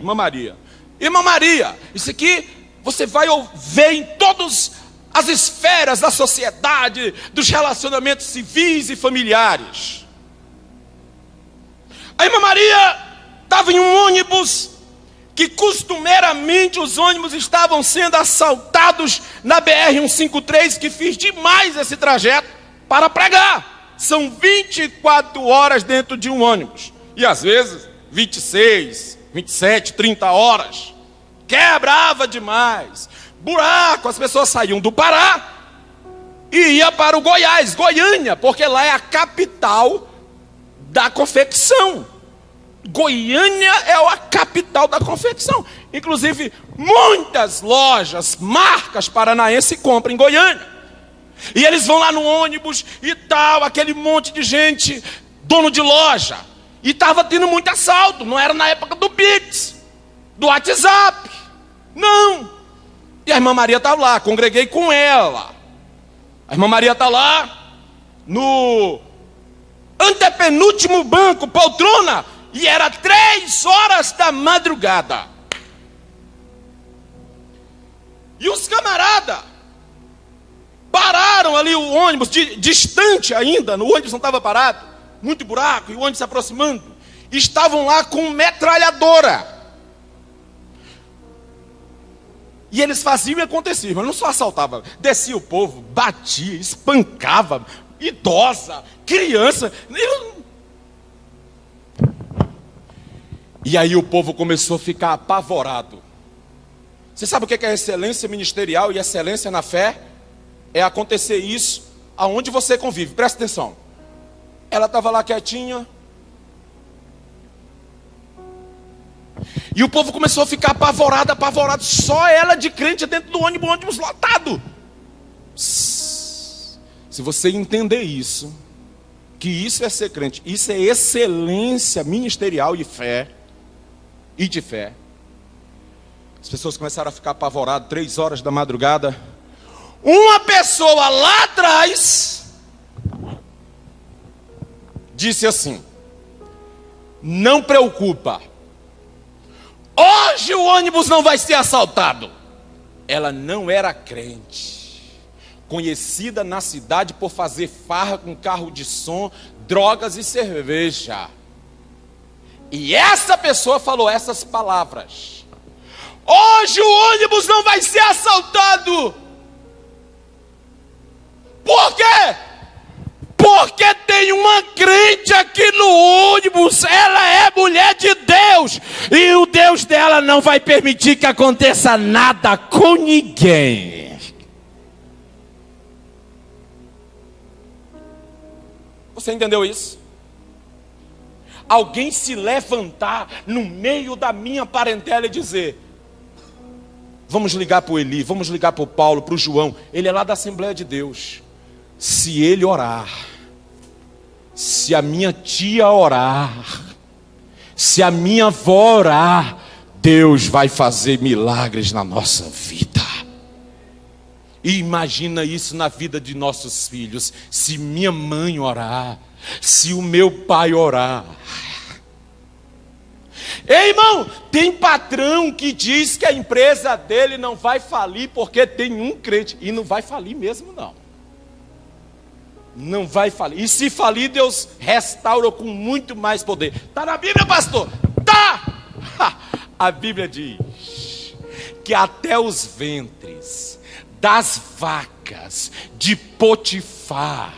isso aqui você vai ver em todos as esferas da sociedade, dos relacionamentos civis e familiares. A irmã Maria estava em um ônibus, que costumeiramente os ônibus estavam sendo assaltados na BR-153, que fiz demais esse trajeto para pregar. São 24 horas dentro de um ônibus, e às vezes 26, 27, 30 horas. Quebrava demais. Buraco, as pessoas saíam do Pará e iam para o Goiás, Goiânia, porque lá é a capital da confecção. Goiânia é a capital da confecção. Inclusive, muitas lojas, marcas paranaenses compram em Goiânia. E eles vão lá no ônibus e tal, aquele monte de gente, dono de loja. E estava tendo muito assalto, não era na época do Pix, do WhatsApp, não. E a irmã Maria estava lá, congreguei com ela. A irmã Maria está lá, no antepenúltimo banco, poltrona, e era 3 horas da madrugada. E os camaradas pararam ali o ônibus, distante ainda, o ônibus não estava parado, muito buraco, e o ônibus se aproximando. Estavam lá com metralhadora. E eles faziam e acontecia, mas não só assaltava, descia o povo, batia, espancava, idosa, criança. E aí o povo começou a ficar apavorado. Você sabe o que é excelência ministerial e excelência na fé? É acontecer isso aonde você convive, presta atenção. Ela estava lá quietinha, e o povo começou a ficar apavorado, só ela de crente dentro do ônibus lotado. Se você entender isso, que isso é ser crente, isso é excelência ministerial e fé, e de fé. As pessoas começaram a ficar apavoradas, 3 horas da madrugada. Uma pessoa lá atrás disse assim: não preocupa, hoje o ônibus não vai ser assaltado. Ela não era crente, conhecida na cidade por fazer farra com carro de som, drogas e cerveja. E essa pessoa falou essas palavras: hoje o ônibus não vai ser assaltado. Por quê? Porque tem uma crente aqui no ônibus. Ela é mulher de Deus, e o Deus dela não vai permitir que aconteça nada com ninguém. Você entendeu isso? Alguém se levantar no meio da minha parentela e dizer: vamos ligar para o Eli, vamos ligar para o Paulo, para o João, ele é lá da Assembleia de Deus. Se ele orar, se a minha tia orar, se a minha avó orar, Deus vai fazer milagres na nossa vida. E imagina isso na vida de nossos filhos. Se minha mãe orar, se o meu pai orar. Ei, irmão, tem patrão que diz que a empresa dele não vai falir porque tem um crente. E não vai falir mesmo, não. Não vai falir. E se falir, Deus restaura com muito mais poder. Está na Bíblia, pastor? Tá! A Bíblia diz que até os ventres das vacas de Potifar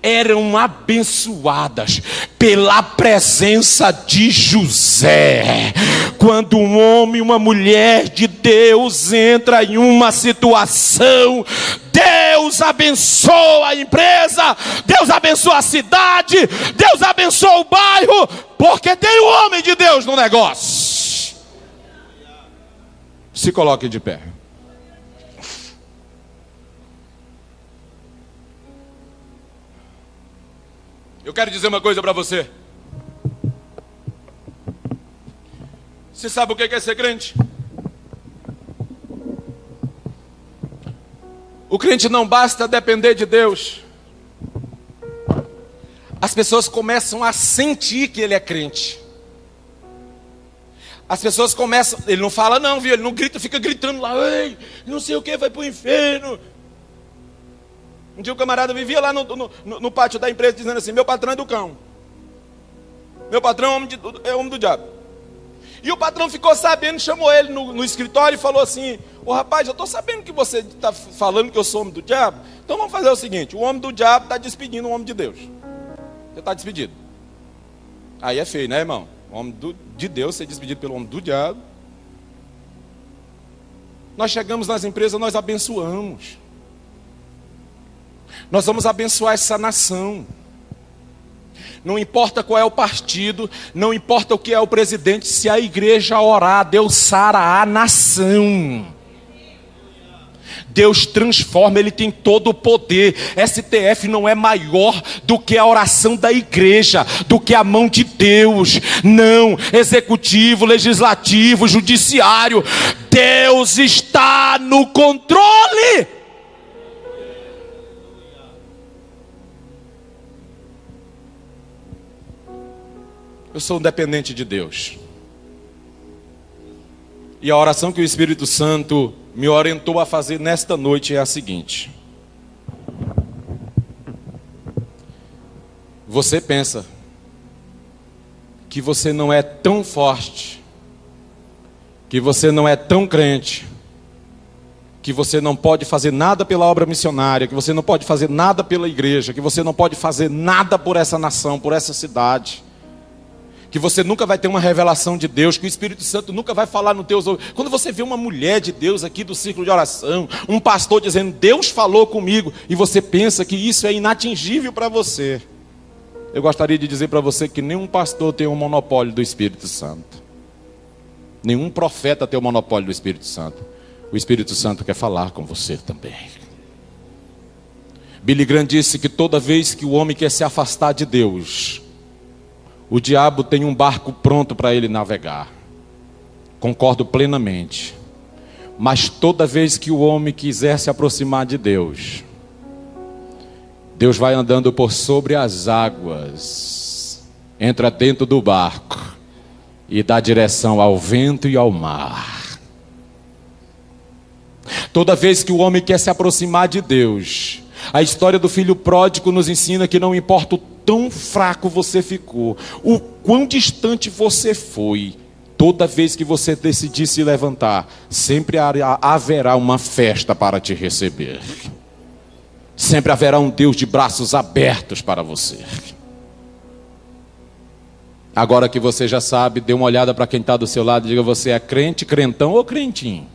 eram abençoadas pela presença de José. Quando um homem e uma mulher de Deus entra em uma situação, Deus abençoa a empresa, Deus abençoa a cidade, Deus abençoa o bairro, porque tem um homem de Deus no negócio. Se coloque de pé. Eu quero dizer uma coisa para você. Você sabe o que é ser crente? O crente não basta depender de Deus. As pessoas começam a sentir que ele é crente. As pessoas começam... Ele não fala não, viu? Ele não grita, fica gritando lá: ei, não sei o que, vai para o inferno. Um dia o camarada vivia lá no pátio da empresa dizendo assim: meu patrão é do cão. Meu patrão é homem do diabo. E o patrão ficou sabendo, chamou ele no escritório e falou assim: ô rapaz, eu estou sabendo que você está falando que eu sou homem do diabo. Então vamos fazer o seguinte: o homem do diabo está despedindo o homem de Deus. Você está despedido. Aí é feio, né, irmão? O homem de Deus ser despedido pelo homem do diabo. Nós chegamos nas empresas, nós abençoamos. Nós vamos abençoar essa nação. Não importa qual é o partido, não importa o que é o presidente, se a igreja orar, Deus sara a nação. Deus transforma, Ele tem todo o poder. STF não é maior do que a oração da igreja, do que a mão de Deus. Não, executivo, legislativo, judiciário, Deus está no controle. Eu sou um dependente de Deus. E a oração que o Espírito Santo me orientou a fazer nesta noite é a seguinte: você pensa que você não é tão forte, que você não é tão crente, que você não pode fazer nada pela obra missionária, que você não pode fazer nada pela igreja, que você não pode fazer nada por essa nação, por essa cidade, que você nunca vai ter uma revelação de Deus, que o Espírito Santo nunca vai falar no teu ouvidos. Quando você vê uma mulher de Deus aqui do círculo de oração, um pastor dizendo: Deus falou comigo, e você pensa que isso é inatingível para você, eu gostaria de dizer para você que nenhum pastor tem um monopólio do Espírito Santo. Nenhum profeta tem o monopólio do Espírito Santo. O Espírito Santo quer falar com você também. Billy Graham disse que toda vez que o homem quer se afastar de Deus, o diabo tem um barco pronto para ele navegar. Concordo plenamente. Mas toda vez que o homem quiser se aproximar de Deus, Deus vai andando por sobre as águas. entra dentro do barco e dá direção ao vento e ao mar. Toda vez que o homem quer se aproximar de Deus, a história do filho pródigo nos ensina que não importa o tão fraco você ficou, o quão distante você foi, toda vez que você decidir se levantar, sempre haverá uma festa para te receber. Sempre haverá um Deus de braços abertos para você. Agora que você já sabe, dê uma olhada para quem está do seu lado e diga: você é crente, crentão ou crentinho?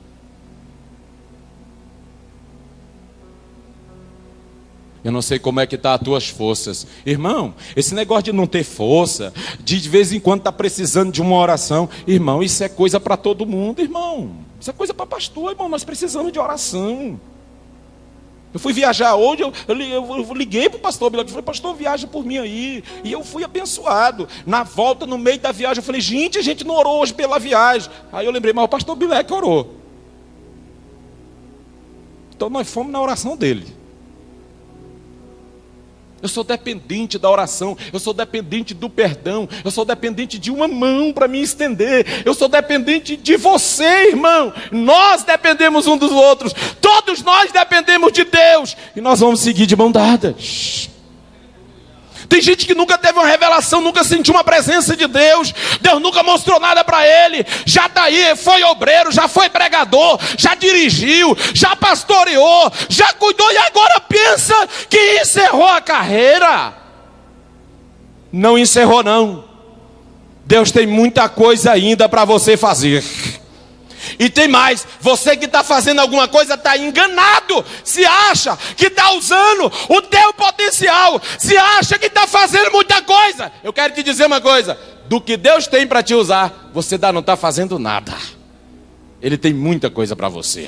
Eu não sei como é que está as tuas forças. Irmão, esse negócio de não ter força, de vez em quando está precisando de uma oração, irmão, isso é coisa para todo mundo, irmão. Isso é coisa para pastor, irmão, nós precisamos de oração. Eu fui viajar hoje, eu liguei para o pastor Bilek, falei: pastor, viaja por mim aí. E eu fui abençoado. Na volta, no meio da viagem, eu falei: gente, a gente não orou hoje pela viagem. Aí eu lembrei: mas o pastor Bilek orou. Então nós fomos na oração dele. Eu sou dependente da oração, eu sou dependente do perdão, eu sou dependente de uma mão para me estender, eu sou dependente de você, irmão. Nós dependemos um dos outros, todos nós dependemos de Deus, e nós vamos seguir de mão dadas. Tem gente que nunca teve uma revelação, nunca sentiu uma presença de Deus, Deus nunca mostrou nada para ele, já está aí, foi obreiro, já foi pregador, já dirigiu, já pastoreou, já cuidou e agora pensa que encerrou a carreira. Não encerrou não. Deus tem muita coisa ainda para você fazer. E tem mais, você que está fazendo alguma coisa está enganado, se acha que está usando o teu potencial, se acha que está fazendo muita coisa. Eu quero te dizer uma coisa: do que Deus tem para te usar, você ainda não está fazendo nada. Ele tem muita coisa para você.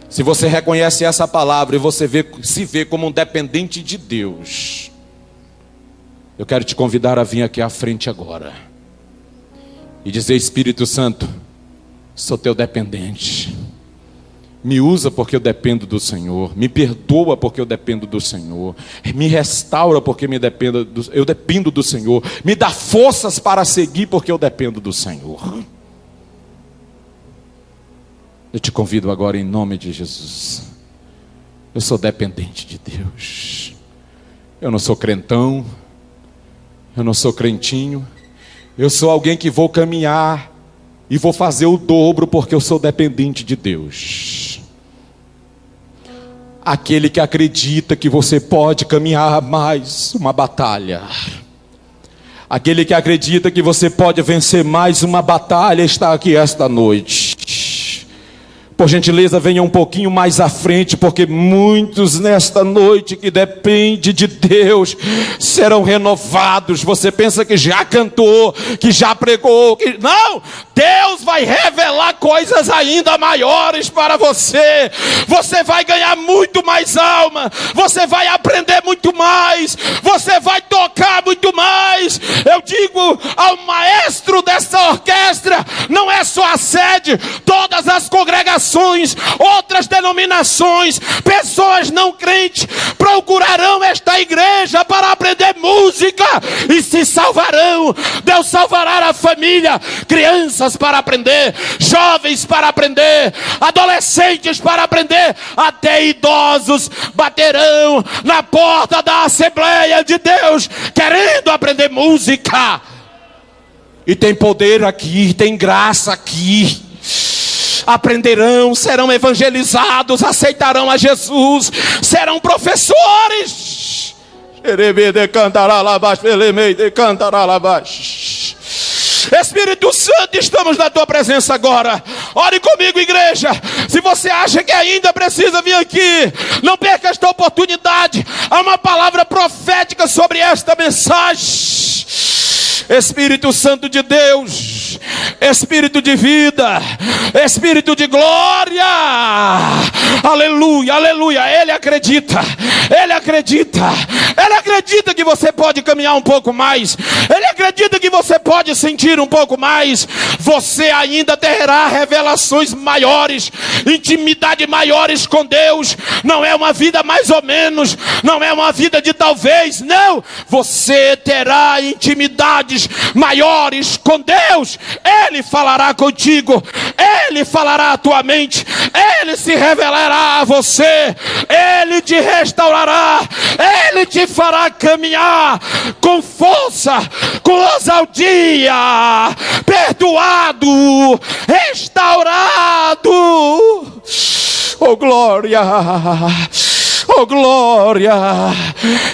Se você reconhece essa palavra e você se vê como um dependente de Deus, eu quero te convidar a vir aqui à frente agora e dizer: Espírito Santo, sou teu dependente. Me usa porque eu dependo do Senhor. Me perdoa porque eu dependo do Senhor. Me restaura porque eu dependo do Senhor. Me dá forças para seguir porque eu dependo do Senhor. Eu te convido agora em nome de Jesus. Eu sou dependente de Deus. Eu não sou crentão. Eu não sou crentinho. Eu sou alguém que vou caminhar e vou fazer o dobro porque eu sou dependente de Deus. Aquele que acredita que você pode caminhar mais uma batalha. Aquele que acredita que você pode vencer mais uma batalha está aqui esta noite. Por gentileza, venha um pouquinho mais à frente, porque muitos nesta noite que dependem de Deus serão renovados. Você pensa que já cantou, que já pregou, que... Não! Deus vai revelar coisas ainda maiores para você. Você vai ganhar muito mais alma, você vai aprender muito mais, você vai tocar muito mais. Eu digo ao maestro dessa orquestra, não é só a sede, todas as congregações, outras denominações, pessoas não crentes procurarão esta igreja para aprender música e se salvarão. Deus salvará a família, crianças para aprender, jovens para aprender, adolescentes para aprender, até idosos baterão na porta da Assembleia de Deus querendo aprender música. E tem poder aqui, tem graça aqui. Aprenderão, serão evangelizados, aceitarão a Jesus, serão professores. Espírito Santo, estamos na tua presença agora. Ore comigo, igreja. Se você acha que ainda precisa vir aqui, não perca esta oportunidade. Há uma palavra profética sobre esta mensagem. Espírito Santo de Deus, Espírito de vida, Espírito de glória. Aleluia, aleluia. Ele acredita, ele acredita, ele acredita que você pode caminhar um pouco mais, ele acredita que você pode sentir um pouco mais. Você ainda terá revelações maiores, intimidade maiores com Deus. Não é uma vida mais ou menos, não é uma vida de talvez, não. Você terá intimidades maiores com Deus. Ele falará contigo, ele falará à tua mente, ele se revelará a você, ele te restaurará, ele te fará caminhar com força, com ousadia, perdoado, restaurado. Oh glória, oh glória.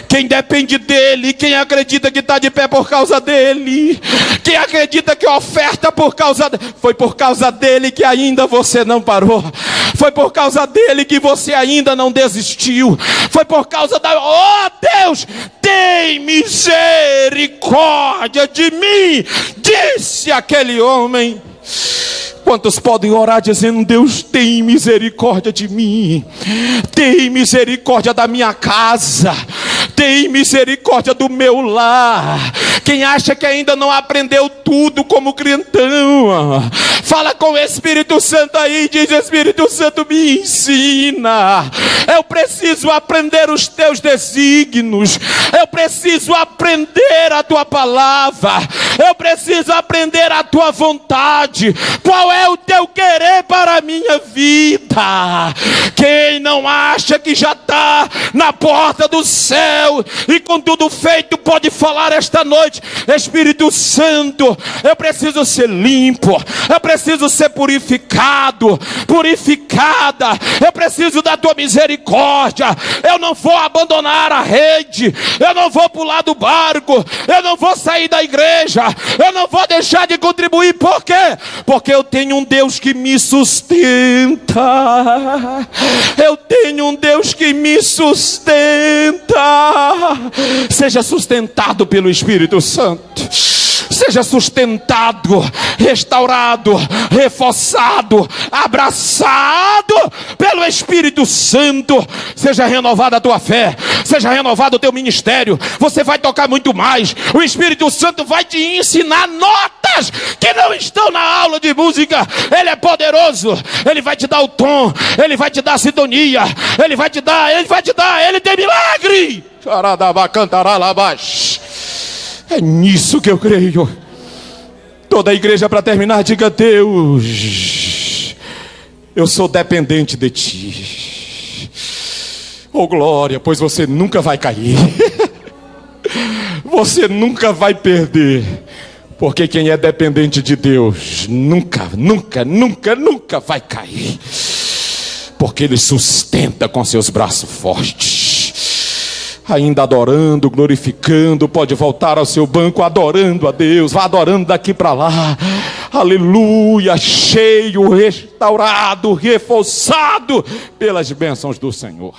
Quem depende dele, quem acredita que está de pé por causa dele, quem acredita que oferta por causa foi por causa dele que ainda você não parou, foi por causa dele que você ainda não desistiu, foi por causa da... Oh Deus, tem misericórdia de mim, disse aquele homem. Quantos podem orar dizendo: Deus, tem misericórdia de mim, tem misericórdia da minha casa, tem misericórdia do meu lar. Quem acha que ainda não aprendeu tudo como crentão, fala com o Espírito Santo aí, diz: Espírito Santo, me ensina. Eu preciso aprender os teus desígnios, eu preciso aprender a tua palavra, eu preciso aprender a tua vontade. Qual é o teu querer para a minha vida? Quem não acha que já está na porta do céu e com tudo feito pode falar esta noite: Espírito Santo, eu preciso ser limpo, eu preciso ser purificado, purificada, eu preciso da tua misericórdia. Eu não vou abandonar a rede, eu não vou pular do barco, eu não vou sair da igreja, eu não vou deixar de contribuir. Por quê? Porque eu tenho um Deus que me sustenta, eu tenho um Deus que me sustenta. Seja sustentado pelo Espírito Santo, seja sustentado, restaurado, reforçado, abraçado pelo Espírito Santo. Seja renovada a tua fé, seja renovado o teu ministério. Você vai tocar muito mais. O Espírito Santo vai te ensinar notas que não estão na aula de música. Ele é poderoso, ele vai te dar o tom, ele vai te dar a sintonia, ele vai te dar, ele tem milagre. É nisso que eu creio. Toda a igreja, para terminar, diga: Deus, eu sou dependente de ti. Oh glória, pois você nunca vai cair. Você nunca vai perder. Porque quem é dependente de Deus nunca, nunca, nunca, nunca vai cair. Porque Ele sustenta com seus braços fortes. Ainda adorando, glorificando, pode voltar ao seu banco adorando a Deus. Vá adorando daqui para lá. Aleluia, cheio, restaurado, reforçado pelas bênçãos do Senhor.